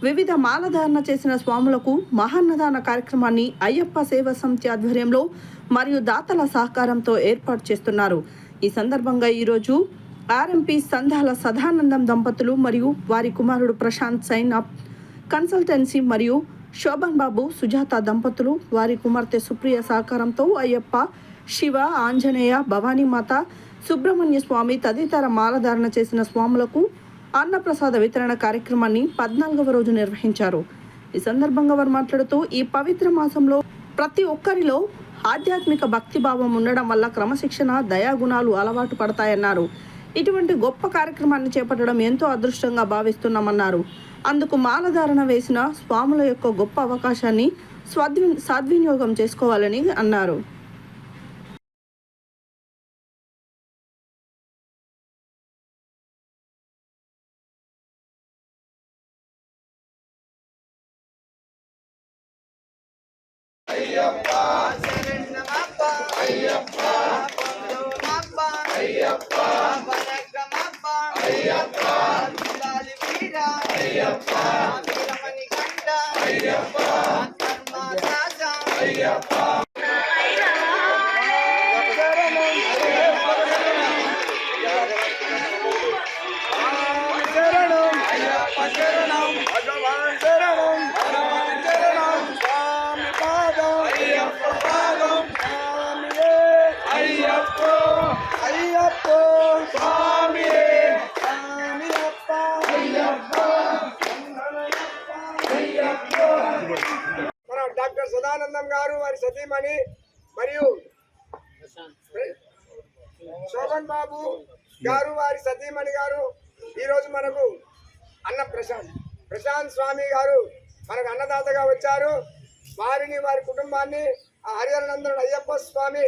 వివిధ మాలధారణ చేసిన స్వాములకు మహాన్నదాన కార్యక్రమాన్ని అయ్యప్ప సేవ సమితి ఆధ్వర్యంలో మరియు దాతల సహకారంతో ఏర్పాటు చేస్తున్నారు. ఈ సందర్భంగా ఈరోజు ఆర్ఎంపీ సంధాల సదానందం దంపతులు మరియు వారి కుమారుడు ప్రశాంత్ సైన్ ఆఫ్ కన్సల్టెన్సీ మరియు శోభన్ బాబు, సుజాత దంపతులు వారి కుమార్తె సుప్రియ సహకారంతో అయ్యప్ప, శివ, ఆంజనేయ, భవానీమాత, సుబ్రహ్మణ్య స్వామి తదితర మాలధారణ చేసిన స్వాములకు అన్నప్రసాద వితరణ కార్యక్రమాన్ని 14వ రోజు నిర్వహించారు. ఈ సందర్భంగా వారు మాట్లాడుతూ ఈ పవిత్ర మాసంలో ప్రతి ఒక్కరిలో ఆధ్యాత్మిక భక్తిభావం ఉండడం వల్ల క్రమశిక్షణ, దయాగుణాలు అలవాటు పడతాయన్నారు. ఇటువంటి గొప్ప కార్యక్రమాన్ని చేపట్టడం ఎంతో అదృష్టంగా భావిస్తున్నామన్నారు. అందుకు మాలధారణ వేసిన స్వాముల యొక్క గొప్ప అవకాశాన్ని సద్వినియోగం చేసుకోవాలని అన్నారు. మన డాక్టర్ సదానందం గారు వారి సతీమణి మరియు శోభన్ బాబు గారు వారి సతీమణి గారు ఈరోజు మనకు ప్రశాంత్ స్వామి గారు మనకు అన్నదాతగా వచ్చారు. వారిని వారి కుటుంబాన్ని ఆ హరిహరనందనుడు అయ్యప్ప స్వామి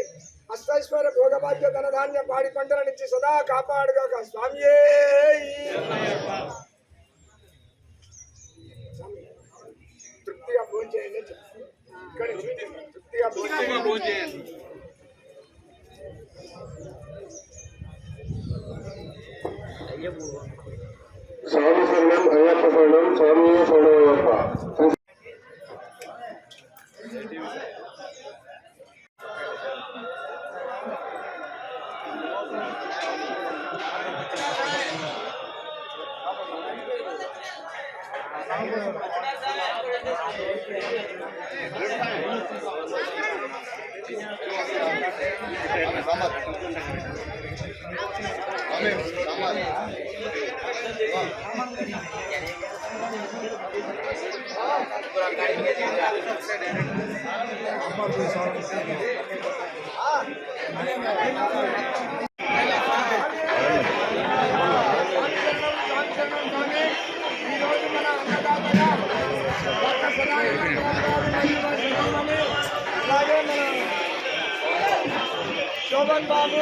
అష్టైశ్వర్య భోగభాగ్య ధనధాన్య పాడి పంటలనిచ్చి సదా కాపాడుగాక స్వామియే. తృప్తిగా భోజనం చేయండి. ఇక్కడ తృప్తిగా భోజనం చేయండి. స్వామి శరణం అయ్యప్ప శరణం స్వామియే శరణమయ్యప్ప. శోభన్ బాబు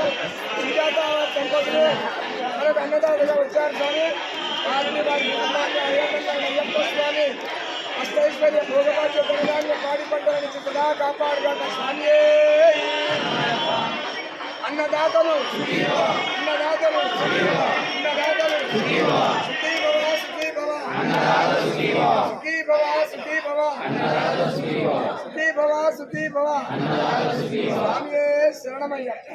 సుజాత దంపతులు మనకు అన్నదాతగా వచ్చారు స్వామి. వారిని వారి కుటుంబాన్ని అయ్యప్ప స్వామి అష్టైశ్వర్య భోగభాగ్య ధనధాన్య పాడి పంటలనిచ్చి సదా కాపాడుగాక స్వామియే. అన్నదాతలు అన్నదాతలు అన్నదాతలు సుఖీ భవ సుఖీ భవ సుఖీ భవ సుఖీ భవ సుఖీ భవ సుఖీ భవ స్వామియే శరణమయ్యప్ప.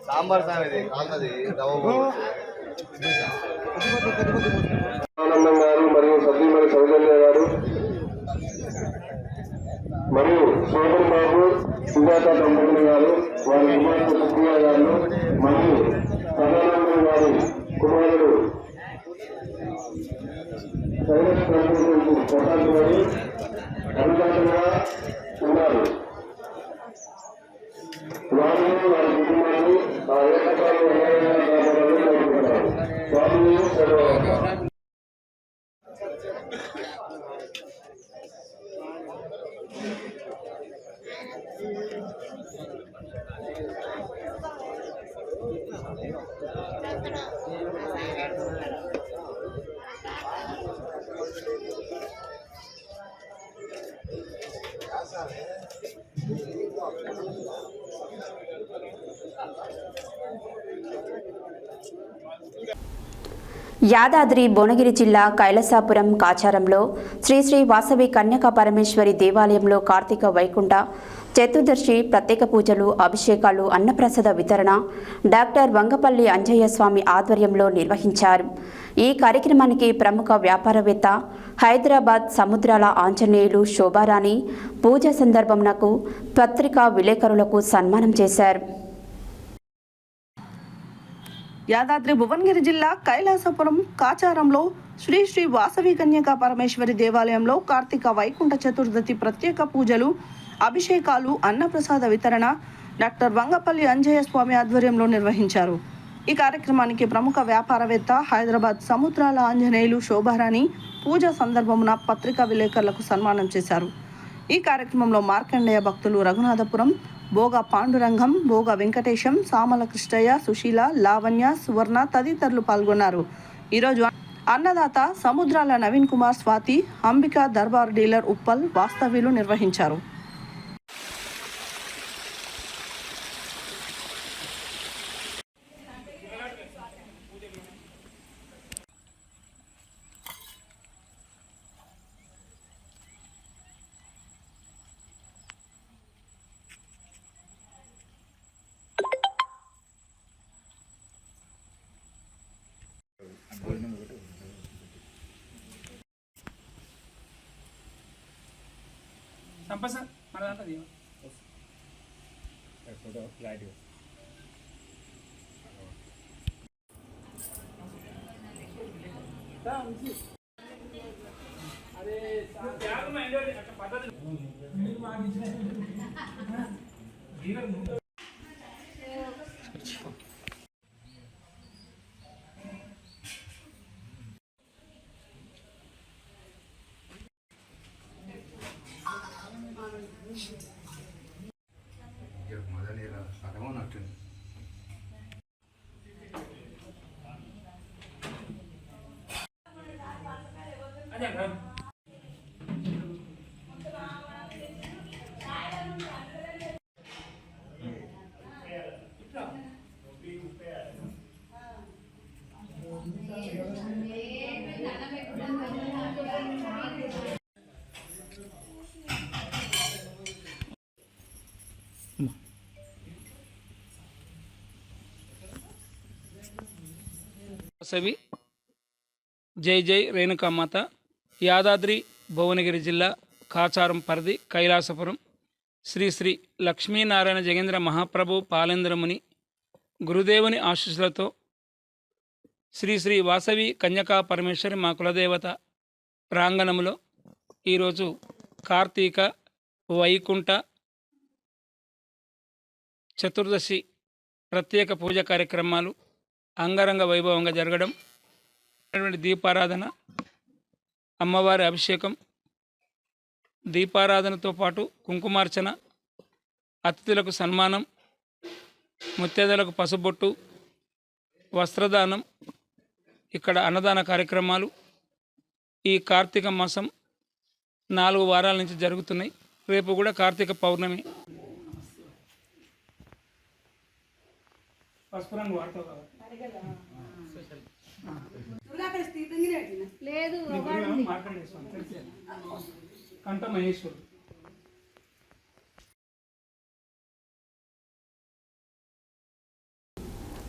సాంబార్ సాంగ్ ఆనందం గారు మరియు సతీమణి సౌజన్య గారు మరియు శోభన్ బాబు సుజాత దంపతులు గారు వారి కుమార్తె సుప్రియ గారు మరియు సదానందం గారి కుమారుడు శైలేష్ ప్రసాద్ గారు అభిజాతంగా ఉన్నారు. వారిని వారి కుటుంబాన్ని ఆ ఏకకాలు స్వామి సర్వ. యాదాద్రి భువనగిరి జిల్లా కైలాసాపురం కాచారంలో శ్రీ శ్రీ వాసవి కన్యకా పరమేశ్వరి దేవాలయంలో కార్తీక వైకుంఠ చతుర్దశి ప్రత్యేక పూజలు, అభిషేకాలు, అన్నప్రసాద వితరణ డాక్టర్ వంగపల్లి అంజయ్య స్వామి ఆధ్వర్యంలో నిర్వహించారు. ఈ కార్యక్రమానికి ప్రముఖ వ్యాపారవేత్త హైదరాబాద్ సముద్రాల ఆంజనేయులు శోభారాణి పూజ సందర్భంనకు పత్రికా విలేకరులకు సన్మానం చేశారు. యాదాద్రి భువనగిరి జిల్లా కైలాసపురం కాచారంలో శ్రీ శ్రీ వాసవి కన్యకా పరమేశ్వరి దేవాలయంలో కార్తీక వైకుంఠ చతుర్దశి ప్రత్యేక పూజలు, అభిషేకాలు, అన్నప్రసాద వితరణ డాక్టర్ వంగపల్లి అంజయ్య స్వామి ఆధ్వర్యంలో నిర్వహించారు. ఈ కార్యక్రమానికి ప్రముఖ వ్యాపారవేత్త హైదరాబాద్ సముద్రాల ఆంజనేయులు శోభారాణి పూజ సందర్భమున పత్రికా విలేకరులకు సన్మానం చేశారు. ఈ కార్యక్రమంలో మార్కండేయ భక్తులు రఘునాథపురం, భోగ పాండురంగం, భోగ వెంకటేశం, సామల కృష్ణయ్య, సుశీల, లావణ్య, సువర్ణ తదితరులు పాల్గొన్నారు. ఈరోజు అన్నదాత సముద్రాల నవీన్ కుమార్, స్వాతి, అంబికా దర్బార్ డీలర్ ఉప్పల్ వాస్తవ్యులు నిర్వహించారు. కంపల్సరీ మన దాంట్లో వాసవి జై జై రేణుకామాత యాదాద్రి భువనగిరి జిల్లా కాచారం పరిధి కైలాసపురం శ్రీ శ్రీ లక్ష్మీనారాయణ జగేంద్ర మహాప్రభు పాలేంద్రముని గురుదేవుని ఆశీస్సులతో శ్రీ శ్రీ వాసవి కన్యకా పరమేశ్వరి మా కులదేవత ప్రాంగణములో ఈరోజు కార్తీక వైకుంఠ చతుర్దశి ప్రత్యేక పూజ కార్యక్రమాలు అంగరంగ వైభవంగా జరగడం, దీపారాధన, అమ్మవారి అభిషేకం, దీపారాధనతో పాటు కుంకుమార్చన, అతిథులకు సన్మానం, ముత్తైదులకు పసుబొట్టు, వస్త్రదానం, ఇక్కడ అన్నదాన కార్యక్రమాలు ఈ కార్తీక మాసం 4 వారాల నుంచి జరుగుతున్నాయి. రేపు కూడా కార్తీక పౌర్ణమి. కంట మహేశ్వరుడు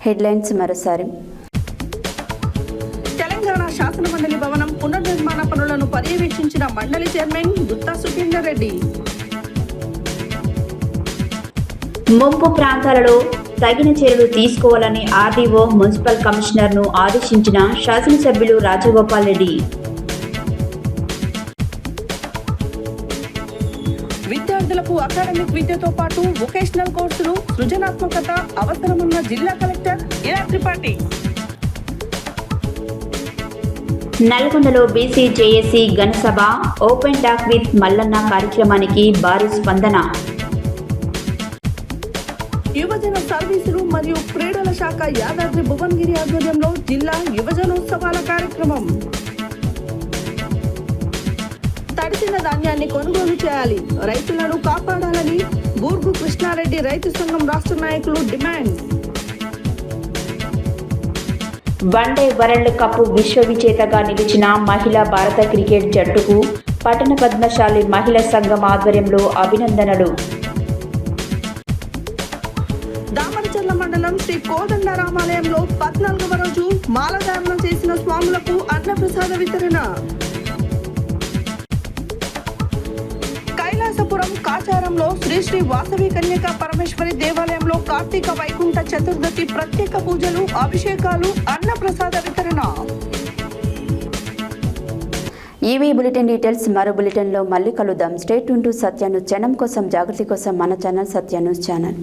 హెడ్లైన్స్ మరోసారి. తెలంగాణ శాసనమండలి భవనం పునర్నిర్మాణ పనులను పర్యవేక్షించిన మండలి చైర్మన్ గుత్తా సుఖేందర్ రెడ్డి. ముంపు ప్రాంతాలలో తగిన చర్యలు తీసుకోవాలని ఆర్డీఓ మున్సిపల్ కమిషనర్ను ఆదేశించిన శాసనసభ్యులు రాజగోపాల్ రెడ్డి. విద్యార్థులకు అకాడమిక్ విద్యతో పాటు వొకేషనల్ కోర్సులు, సృజనాత్మకత అవసరమన్న జిల్లా కలెక్టర్ ఇలా త్రిపాఠి. నల్గొండలో బీసీ జేఏసీ ఘనసభ ఓపెన్ టాక్ విత్ మల్లన్న కార్యక్రమానికి భారీ స్పందన. యువజన సర్వీసులు మరియు క్రీడల శాఖ యాదాద్రి భువనగిరి ఆధ్వర్యంలో జిల్లా యువజనోత్సవాల కార్యక్రమం. తడిసిన ధాన్యాన్ని కొనుగోలు చేయాలి, రైతులను కాపాడాలని బూర్గు కృష్ణారెడ్డి రైతు సంఘం రాష్ట్ర నాయకులు డిమాండ్. వన్డే వరల్డ్ కప్ విశ్వ విజేతగా నిలిచిన మహిళా భారత క్రికెట్ జట్టుకు పట్టణ పద్మశాలి మహిళా సంఘం ఆధ్వర్యంలో అభినందనలు. దామరచర్ల మండలం శ్రీ కోదండరామాలయంలో 14వ రోజు మాలధారణ చేసిన స్వాములకు అన్నప్రసాద వితరణ. కైలాసపురం కాచారంలో శ్రీ శ్రీ వాసవి కన్యకా పరమేశ్వరి దేవాలయంలో కార్తీక వైకుంఠ చతుర్దశి ప్రత్యేక పూజలు, అభిషేకాలు, అన్నప్రసాద వితరణ. ఈవీ బులెటిన్ డీటెయిల్స్ మరో బులెటిన్లో మళ్ళీ కలుద్దాం. Stay tune to Satya news. జనం కోసం, జాగృతి కోసం మన ఛానల్ సత్య న్యూస్ ఛానల్.